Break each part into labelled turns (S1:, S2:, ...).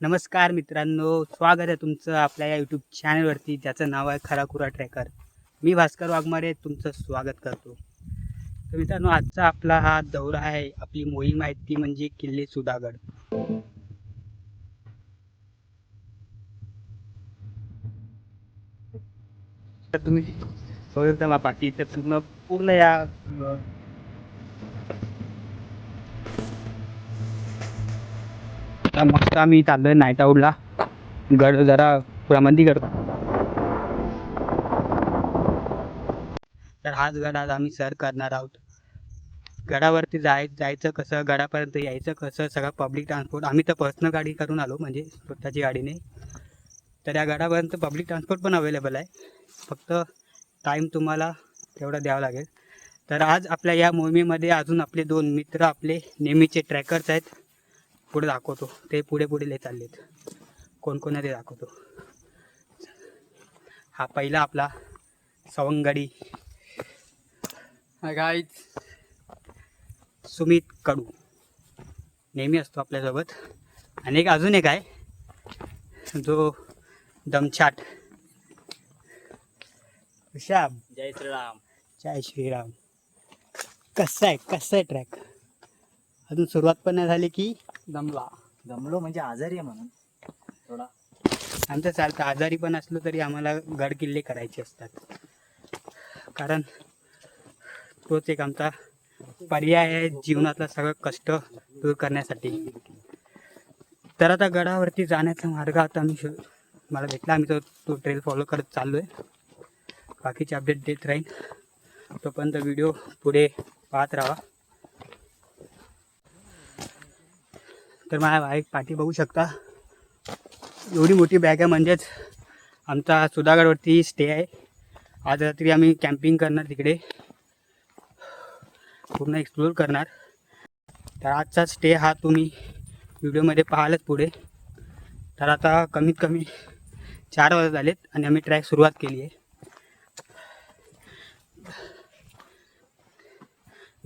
S1: नमस्कार मित्रांनो, स्वागत आहे तुमचं आपल्या या यूट्यूब चॅनलवरती ज्याचं नाव आहे खराखुरा ट्रॅकर. मी भास्कर वाघमारे तुमचं स्वागत करतो. तर मित्रांनो, आजचा आपला हा दौरा आहे, आपली मोहीम आहे ती म्हणजे किल्ले सुधागड. तर तुम्ही बघता बाकी तर पूर्ण या मस्त आम्ही चाललोय नाईट आऊटला. गड जरा पुरामंदी करतो. तर हाच गड आज आम्ही सर करणार आहोत. गडावरती जायचं कसं, गडापर्यंत यायचं कसं, सगळं पब्लिक ट्रान्सपोर्ट. आम्ही तर पर्सनल गाडी करून आलो, म्हणजे स्वतःची गाडीने. तर या गडापर्यंत पब्लिक ट्रान्सपोर्ट पण अवेलेबल आहे, फक्त टाईम तुम्हाला तेवढा द्यावा लागेल. तर आज आपल्या या मोहिमेमध्ये अजून आपले 2 मित्र आपले नेहमीचे ट्रॅकर्स आहेत. पुढे दाखवतो, ते पुढे पुढे चाललेत. कोण कोण आहे ते दाखवतो. हा पहिला आपला सवंगडी गाईज सुमित कडू नेहमी असतो आपल्यासोबत. आणि अजून एक आहे जो दमछाट ऋषभ.
S2: जय श्रीराम.
S1: जय श्रीराम. कसं आहे ट्रॅक? अजून सुरुवात पण नाही झाली की
S2: दमलो म्हणजे आजारी आहे म्हणून थोडा.
S1: आमचं चालतं, आजारी पण असलो तरी आम्हाला गड किल्ले करायचे असतात, कारण तोच एक आमचा पर्याय आहे जीवनातला सगळं कष्ट दूर करण्यासाठी. तर आता गडावरती जाण्याचा मार्ग आता मला भेटला. आम्ही तो ट्रेल फॉलो करत चाललो आहे. बाकीचे अपडेट देत राहीन, तोपर्यंत व्हिडिओ पुढे पाहत राहा. तर माझ्या पाठी बघू शकता, एवढी मोठी बॅग आहे, म्हणजेच आमचा सुधागडवरती स्टे आहे. आज रात्री आम्ही कॅम्पिंग करणार, तिकडे पूर्ण एक्सप्लोर करणार. तर आजचा स्टे हा तुम्ही व्हिडिओमध्ये पाहालच पुढे. तर आता कमीत कमी 4 वाजत आलेत आणि आम्ही ट्रॅक सुरुवात केली आहे.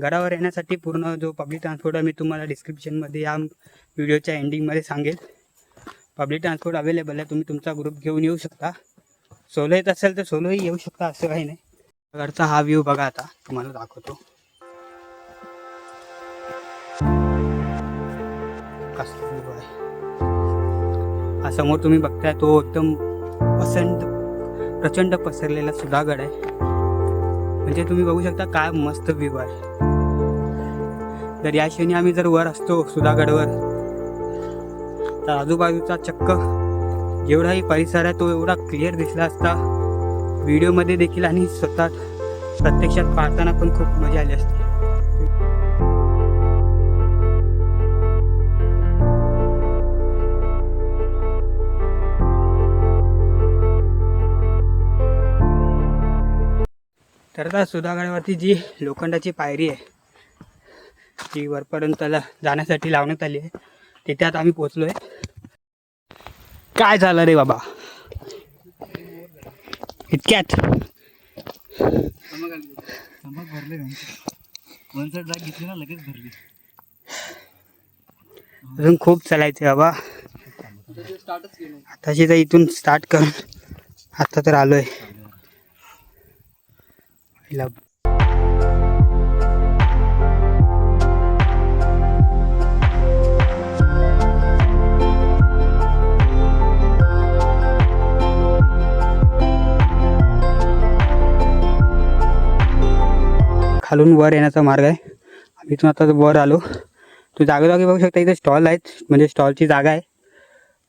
S1: गडावर येण्यासाठी पूर्ण जो पब्लिक ट्रान्सपोर्ट आहे मी तुम्हाला डिस्क्रिप्शनमध्ये या व्हिडिओच्या एंडिंगमध्ये सांगेल. पब्लिक ट्रान्सपोर्ट अवेलेबल आहे, तुम्ही तुमचा ग्रुप घेऊन येऊ शकता. सोलो येत असेल तर सोलोही येऊ शकता, असं काही नाही. गडचा हा व्ह्यू बघा, आता तुम्हाला दाखवतो. कसला व्ह्यू आहे हा समोर तुम्ही बघताय, तो एकदम प्रचंड पसरलेला सुधागड आहे. म्हणजे तुम्ही बघू शकता काय मस्त व्ह्यू आहे. तर या क्षणी आम्ही जर वर असतो सुधागडवर, तर आजूबाजूचा चक्क जेवढाही परिसर आहे तो एवढा क्लिअर दिसला असता व्हिडिओमध्ये देखील, आणि स्वतः प्रत्यक्षात पाहताना पण खूप मजा आली असती. तर आता सुधागडावरती जी लोखंडाची पायरी आहे ती वरपर्यंत जाण्यासाठी लावण्यात आली आहे. तिथे आता आम्ही पोचलोय. काय झालं रे बाबा इतक्यात?
S2: भरले घेतली ना, लगेच भरली.
S1: अजून खूप चालायचं बाबा. आताशी तर इथून स्टार्ट करून आता तर आलोय. खालून वर येण्याचा मार्ग आहे. इथून आता वर आलो. तो जागोजागी बघू शकता, इथे स्टॉल आहेत, म्हणजे स्टॉलची जागा आहे.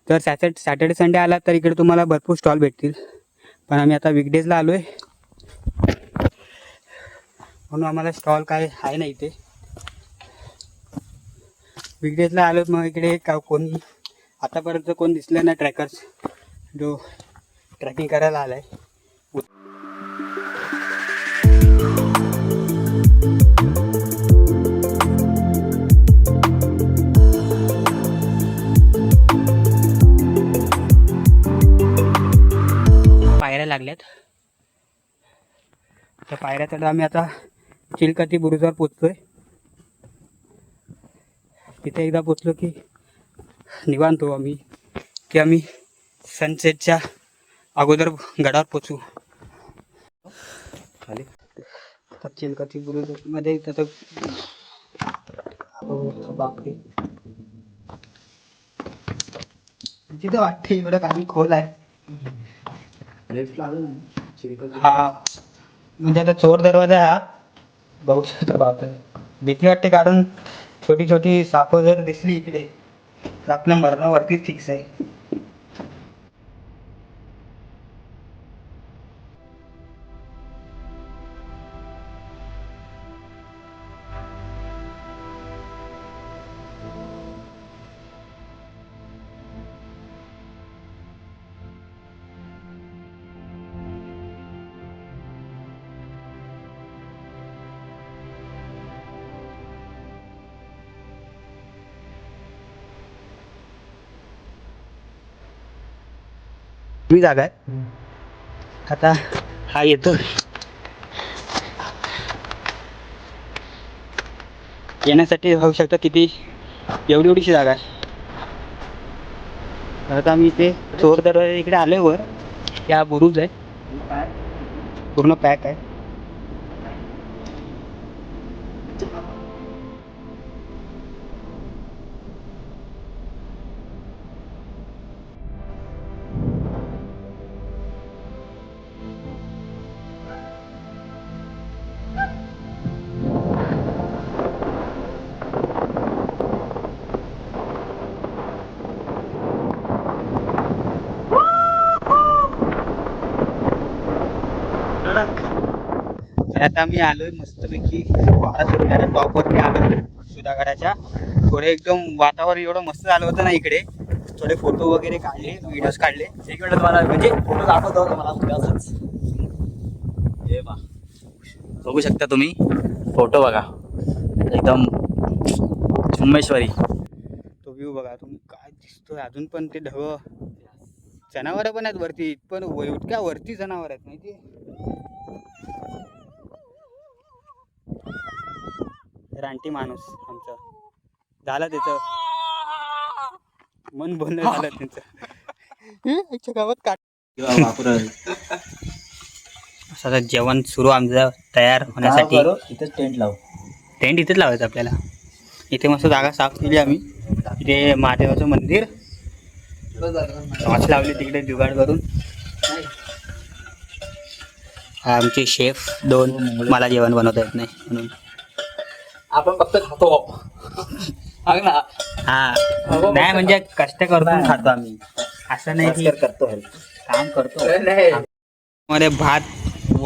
S1: तर सॅटर्डे संडे आला तर इकडे तुम्हाला भरपूर स्टॉल भेटतील, पण आम्ही आता वीकडेजला आलो आहे म्हणून आम्हाला स्टॉल काय आहे नाही इथे. वीकडेजला आलो, मग इकडे कोणी आतापर्यंत कोण दिसलं नाही ट्रॅकर्स जो ट्रॅकिंग करायला आला आहे. पायऱ्या लागल्यात. त्या पायऱ्या तर आम्ही आता चिलकती बुरुजावर पोचतोय. तिथे एकदा पोचलो की निवांतो आम्ही. की आम्ही सनसेटच्या अगोदर गडावर पोचू.
S2: खाली
S1: आता चिलकाची बुरुज मध्ये त्याचं बापरे तिथं वाटते एवढं काही खोल आहे. हा म्हणजे आता चोर दरवाजा आहे हा. बघू शकतो बापरे भीती वाटते कारण छोटी छोटी सापं जर दिसली इकडे तर आपल्या मरणावरतीच फिक्स आहे. मी जागा आहे आता हा येतो. येण्यासाठी होऊ शकतं किती एवढी एवढीशी जागा आहे. आता आम्ही इथे चोर दरवाजा इकडे आलोय वर. या बुरुज आहे पूर्ण पॅक आहे. तर आता आम्ही आलोय मस्तपैकी वारा सुरू झाला टॉपवरती आलो सुधागडाच्या. थोडे एकदम वातावरण एवढं मस्त झालं होतं ना इकडे. थोडे फोटो वगैरे काढले व्हिडिओज काढले.
S2: एक मिनिट तुम्हाला म्हणजे फोटो दाखवतो तुम्हाला उद्याच. हे बा बघू शकता तुम्ही फोटो बघा एकदम चुम्मेश्वरी.
S1: तो व्ह्यू बघा तुम्ही काय दिसतोय. अजून पण ते ढग जनावर पण आहेत वरती पण इतक्या वरती जनावर आहेत माहिती. रानटी माणूस आमचा झालं त्याचं मन बोलणं झालं त्यांचं गावात काट. असं जेवण सुरू आमचं तयार होण्यासाठी.
S2: इथेच टेंट लावू.
S1: टेंट इथेच लावायचं आपल्याला. इथे मस्त जागा साफ केली आम्ही. इथे महादेवाचं मंदिर वाच लावली तिकडे जुगाड करून. हा आमचे शेफ दोन. मला जेवण बनवता येत नाही म्हणून
S2: आपण फक्त खातो ना.
S1: हा नाही म्हणजे कष्ट करून खातो आम्ही. असं नाही की
S2: करतो
S1: काम करतो. मध्ये भात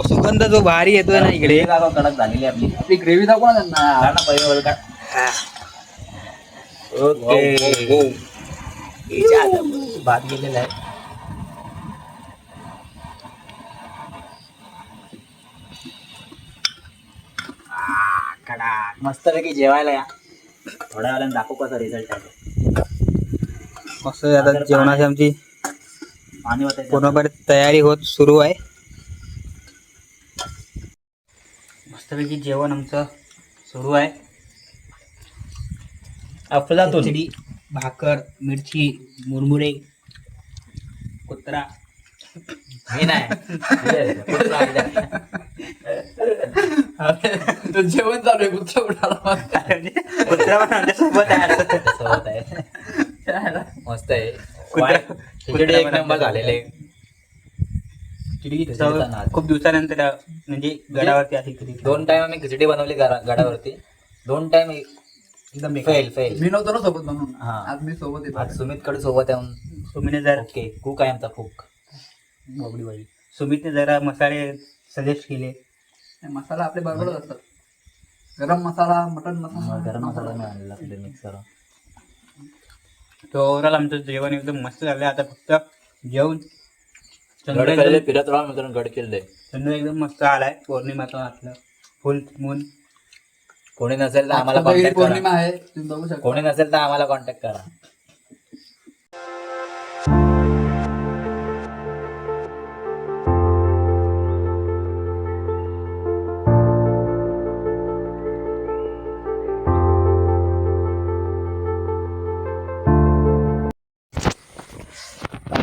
S1: सुगंध जो भारी येतोय ना इकडे.
S2: कडक झालेली आपली ग्रेव्ही दाखव ना त्यांना पहिले का. ओके भात गेलेला आहे. मस्तपैकी जेवायला या. थोड्या वेळाने दाखवू कसा रिझल्ट आहे.
S1: मस्त आता जेवणाची आमची
S2: पाणी होतं
S1: पूर्णपणे तयारी होत सुरू आहे. मस्तपैकी जेवण आमचं सुरू आहे.
S2: अफलातून
S1: खिचडी भाकर मिरची मुरमुरे कुत्रा
S2: हे नाही जेवण चालू आहे. कुत्रा उठाला.
S1: कुत्रा पण आमच्यासोबत आहे.
S2: मस्त आहे. खिचडी एक नंबर झालेले.
S1: खिचडी खूप दिवसानंतर म्हणजे गडावरती आली खिचडी.
S2: 2 टाइम आम्ही खिचडी बनवली गडावरती. 2 टाइम एकदम फेल.
S3: मी नव्हतो ना सोबत म्हणून.
S2: हा
S3: आज मी सोबत येतो.
S2: आज सुमित कडे सोबत येऊन.
S1: सुमीने जर
S2: ओके कुक आहे आमचा कुक.
S1: बबडी बाई सुमितने जरा मसाले सजेस्ट केले.
S3: मसाला आपले बरोबरच असतात. गरम मसाला मटन मसाला
S2: गरम मसाला मी आणलेला मिक्स करून.
S1: तो ओव्हरऑल आमचं जेवण एकदम मस्त झालं. आता फक्त जेवण
S2: फिरत राहा मित्रांनो. गड केले
S1: चंद्र एकदम मस्त आलाय. पौर्णिमाचं आपलं फुल मून.
S2: कोणी नसेल तर आम्हाला
S3: आता पहिली
S2: कॉन्टॅक्ट करा.
S3: पौर्णिमा आहे तुम्ही बघू शकता.
S2: कोणी नसेल तर आम्हाला कॉन्टॅक्ट करा.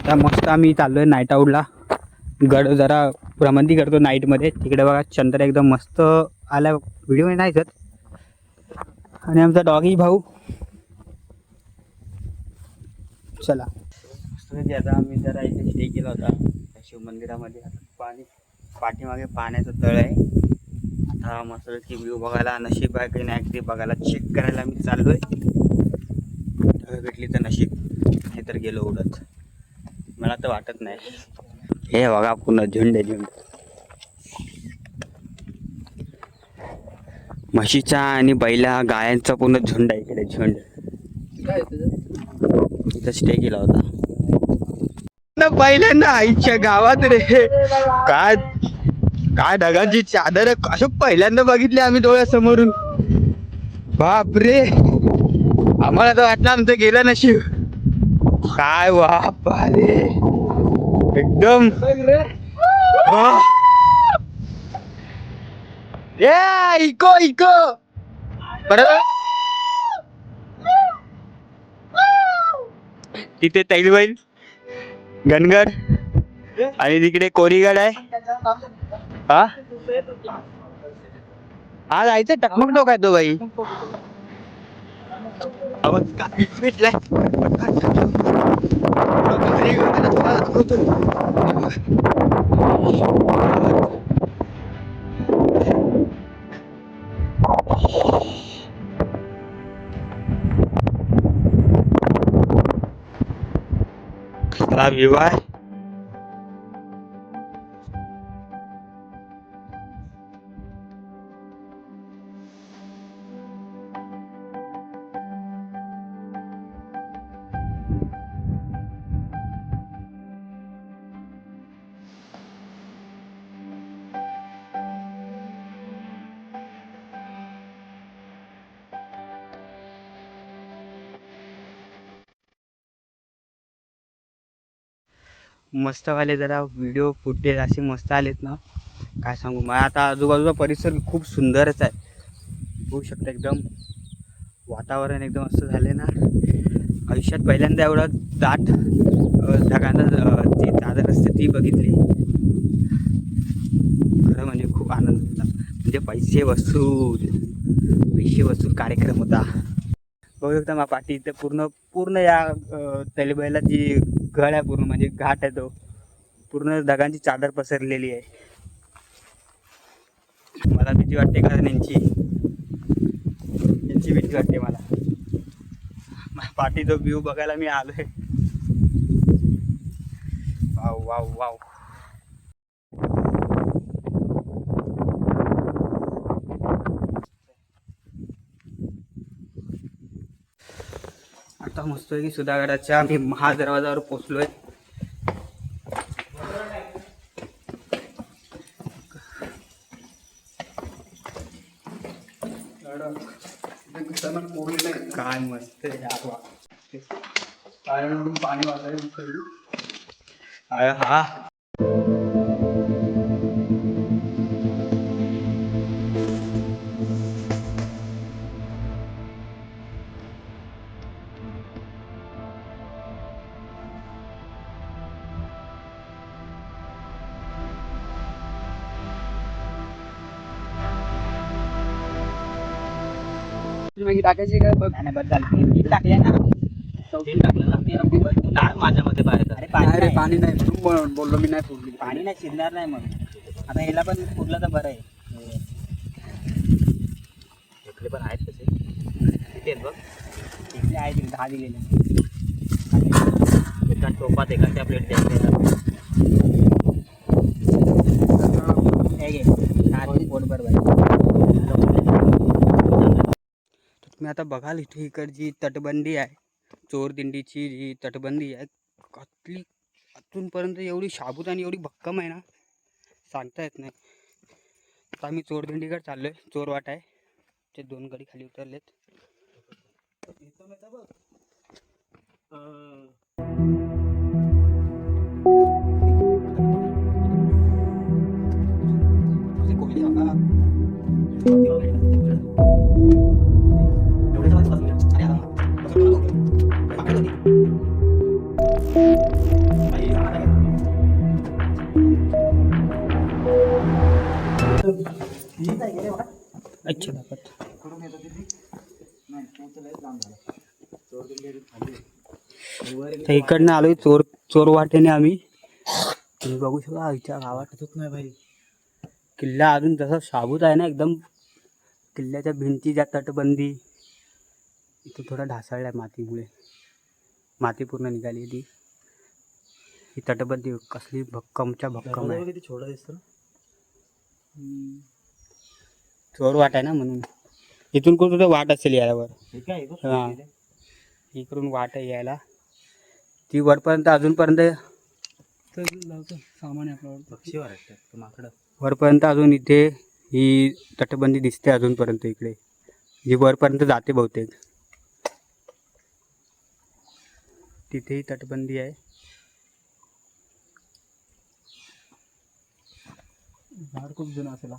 S1: आता मस्त आम्ही चाललोय नाईट आऊटला. गड जरा भ्रमंती करतो नाईटमध्ये. तिकडे बघा चंद्र एकदम मस्त आला, व्हिडिओ नाही सर. आणि आमचा डॉगी भाऊ. चला आता आम्ही जरा इथे स्टे केला होता शिव मंदिरामध्ये. पाणी पाठीमागे पाण्याचं तळ आहे. आता मस्त की व्ह्यू बघायला नशीब आहे की नाही ते बघायला चेक करायला मी चाललोय. भेटली तर नशीब, नाही तर गेलो उडत. मला तर वाटत नाही. हे बघा पूर्ण झुंड झुंड म्हशीचा आणि बैला गायांचा पूर्ण झुंड आहे इकडे. झुंड
S3: काय
S1: इथं स्टे केला होता पहिल्यांदा आईच्या गावात रे. काय काय ढगांची चादर असं पहिल्यांदा बघितली आम्ही डोळ्यासमोरून. बाप रे, आम्हाला तर वाटलं आमचं गेलं नशीब. काय बाप रे, एकदम इको इको बरोबर. तिथे तैलबैल गणगड आणि तिकडे कोरीगड आहे. हा हा जायचं टकमक टोक आहे तो बाई. भेटलाय कसला व्ह्यू आहे. मस्तवाले जरा व्हिडिओ फुटेज असे मस्त आलेत ना, काय सांगू. मला आता आजूबाजूचा परिसर खूप सुंदरच आहे. होऊ शकतं एकदम वातावरण एकदम असं झालं ना. आयुष्यात पहिल्यांदा एवढा दाट ढगांना जी चादर असते ती बघितली. खरं म्हणजे खूप आनंद होता. म्हणजे पैसे वसूल कार्यक्रम होता. बघू शकता मा पाठी इथे पूर्ण या तैलबैला जी गड आहे पूर्ण म्हणजे घाट आहे तो पूर्ण ढगांची चादर पसरलेली आहे. मला भीती वाटते कारण यांची भीती वाटते मला. पाठी तो व्ह्यू बघायला मी आलोय. Wow wow wow. आता मस्त की सुधागडाच्या आम्ही महादरवाजावर पोचलोय. काय मस्त
S3: पाणी वाचायला
S1: हा.
S3: टाकायची काय बघ.
S1: टाकले ना माझ्या मध्ये बाहेर.
S3: अरे रे पाणी नाही म्हणून बोललो मी. नाही फोडली
S1: पाणी नाही शिरणार नाही मग. आता ह्याला पण पुरलं तर बरं आहे. इकडे पण आहेत तसे तिथे बघ. इकडे आहेत 10 दिलेले. एका टोपात एका प्लेट तुम्ही आता बघाल इथे इकडची तटबंदी आहे. चोरदिंडीची जी तटबंदी आहे कसली अजूनपर्यंत एवढी शाबूत आणि एवढी भक्कम आहे ना, सांगता येत नाही. आता आम्ही चोरदिंडीकडे चाललोय. चोरवाट आहे. ते 2 गडी खाली उतरलेत. अच्छा दाखवत. तर इकडनं आलोय चोर वाटेने आम्ही. तुम्ही बघू शकता आमच्या गावात नाही भाई. किल्ला अजून जसा शाबूत आहे ना एकदम. किल्ल्याच्या भिंतीच्या तटबंदी इथं थोडा ढासळलाय मातीमुळे. माती पूर्ण निघाली ती. ही तटबंदी कसली भक्कमच्या भक्कम आहे.
S2: किती छोटा दिसतो ना.
S1: चोर वाट आहे ना म्हणून. इथून कुठं वाट असेल यावर.
S2: हे काय
S1: हा. इकडून वाट आहे यायला. ती वरपर्यंत अजूनपर्यंत सामान आहे आपल्यावर.
S2: पक्षी वाटतं माकडं.
S1: वरपर्यंत अजून इथे ही तटबंदी दिसते अजूनपर्यंत इकडे. जी वरपर्यंत जाते बहुतेक. तिथेही तटबंदी आहे. झाड खूप जुनं असेल.